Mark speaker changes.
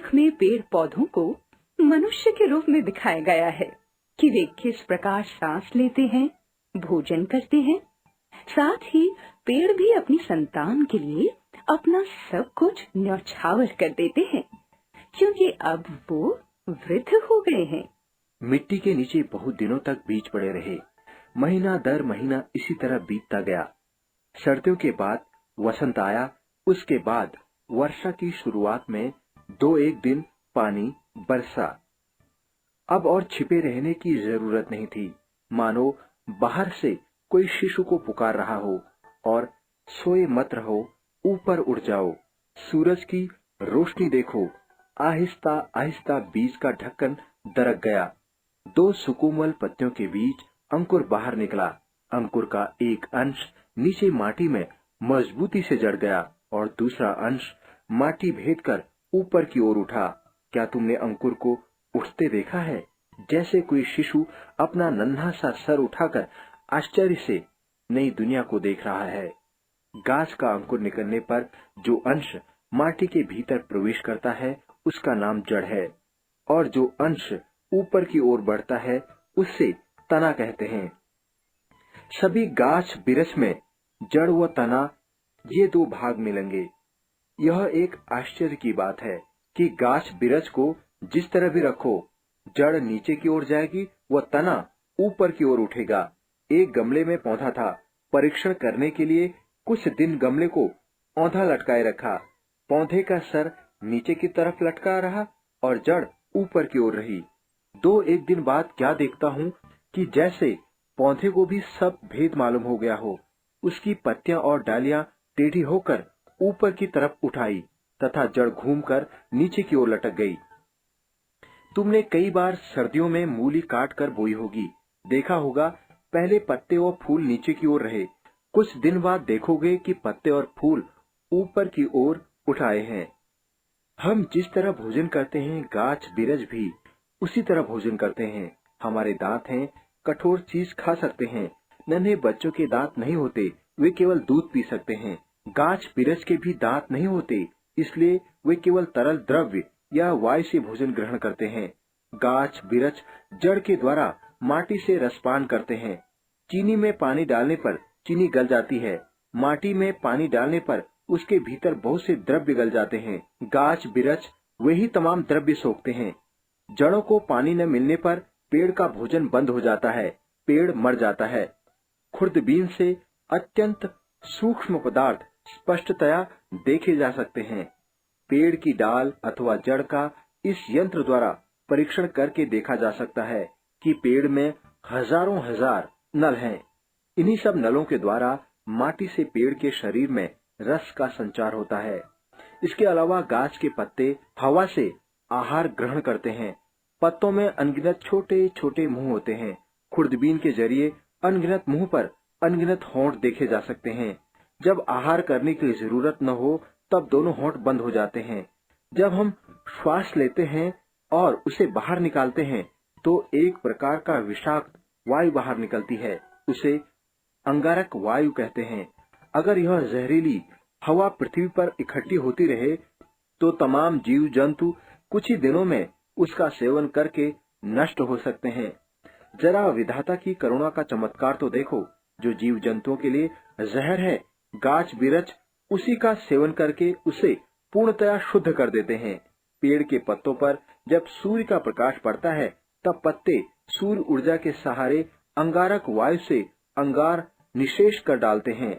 Speaker 1: लेख में पेड़ पौधों को मनुष्य के रूप में दिखाया गया है कि वे किस प्रकार सांस लेते हैं, भोजन करते हैं। साथ ही पेड़ भी अपनी संतान के लिए अपना सब कुछ न्यौछावर कर देते हैं, क्योंकि अब वो वृद्ध हो गए हैं।
Speaker 2: मिट्टी के नीचे बहुत दिनों तक बीज पड़े रहे। महीना दर महीना इसी तरह बीतता गया। सर्दियों के बाद वसंत आया। उसके बाद वर्षा की शुरुआत में 2-1 दिन पानी बरसा। अब और छिपे रहने की जरूरत नहीं थी, मानो बाहर से कोई शिशु को पुकार रहा हो और सोए मत रहो, ऊपर उठ जाओ, सूरज की रोशनी देखो। आहिस्ता आहिस्ता बीज का ढक्कन दरक गया। 2 सुकोमल पत्तियों के बीच अंकुर बाहर निकला। अंकुर का एक अंश नीचे माटी में मजबूती से जड़ गया और दूसरा अंश माटी भेद कर ऊपर की ओर उठा। क्या तुमने अंकुर को उठते देखा है? जैसे कोई शिशु अपना नन्हा सा सर उठाकर आश्चर्य से नई दुनिया को देख रहा है। गाछ का अंकुर निकलने पर जो अंश माटी के भीतर प्रवेश करता है उसका नाम जड़ है, और जो अंश ऊपर की ओर बढ़ता है उससे तना कहते हैं। सभी गाछ बिरछ में जड़ व तना, ये 2 भाग मिलेंगे। यह एक आश्चर्य की बात है कि गाछ बिरछ को जिस तरह भी रखो, जड़ नीचे की ओर जाएगी व तना ऊपर की ओर उठेगा। एक गमले में पौधा था। परीक्षण करने के लिए कुछ दिन गमले को औंधा लटकाए रखा। पौधे का सर नीचे की तरफ लटका रहा और जड़ ऊपर की ओर रही। 2-1 दिन बाद क्या देखता हूँ कि जैसे पौधे को भी सब भेद मालूम हो गया हो। उसकी पत्तियां और डालियां टेढ़ी होकर ऊपर की तरफ उठाई तथा जड़ घूमकर नीचे की ओर लटक गई। तुमने कई बार सर्दियों में मूली काट कर बोई होगी। देखा होगा पहले पत्ते और फूल नीचे की ओर रहे, कुछ दिन बाद देखोगे कि पत्ते और फूल ऊपर की ओर उठाए हैं। हम जिस तरह भोजन करते हैं, गाछ बिरछ भी उसी तरह भोजन करते हैं। हमारे दांत हैं, कठोर चीज खा सकते हैं। नन्हे बच्चों के दांत नहीं होते, वे केवल दूध पी सकते हैं। गाछ बिरछ के भी दांत नहीं होते, इसलिए वे केवल तरल द्रव्य या वायु से भोजन ग्रहण करते हैं। गाछ बिरछ जड़ के द्वारा माटी से रसपान करते हैं। चीनी में पानी डालने पर चीनी गल जाती है। माटी में पानी डालने पर उसके भीतर बहुत से द्रव्य गल जाते हैं। गाछ बिरछ वे ही तमाम द्रव्य सोखते हैं। जड़ों को पानी न मिलने पर पेड़ का भोजन बंद हो जाता है, पेड़ मर जाता है। खुर्दबीन से अत्यंत सूक्ष्म पदार्थ स्पष्टतया देखे जा सकते हैं। पेड़ की डाल अथवा जड़ का इस यंत्र द्वारा परीक्षण करके देखा जा सकता है कि पेड़ में हजारों हजार नल हैं। इन्हीं सब नलों के द्वारा माटी से पेड़ के शरीर में रस का संचार होता है। इसके अलावा गाछ के पत्ते हवा से आहार ग्रहण करते हैं। पत्तों में अनगिनत छोटे छोटे मुंह होते हैं। खुर्दबीन के जरिए अनगिनत मुंह पर अनगिनत होंठ देखे जा सकते हैं। जब आहार करने की जरूरत न हो तब दोनों होंठ बंद हो जाते हैं। जब हम श्वास लेते हैं और उसे बाहर निकालते हैं तो एक प्रकार का विषाक्त वायु बाहर निकलती है, उसे अंगारक वायु कहते हैं। अगर यह जहरीली हवा पृथ्वी पर इकट्ठी होती रहे तो तमाम जीव जंतु कुछ ही दिनों में उसका सेवन करके नष्ट हो सकते हैं। जरा विधाता की करुणा का चमत्कार तो देखो। जो जीव जंतुओं के लिए जहर है, गाछ बिरछ उसी का सेवन करके उसे पूर्णतया शुद्ध कर देते हैं। पेड़ के पत्तों पर जब सूर्य का प्रकाश पड़ता है तब पत्ते सूर्य ऊर्जा के सहारे अंगारक वायु से अंगार निशेष कर डालते हैं।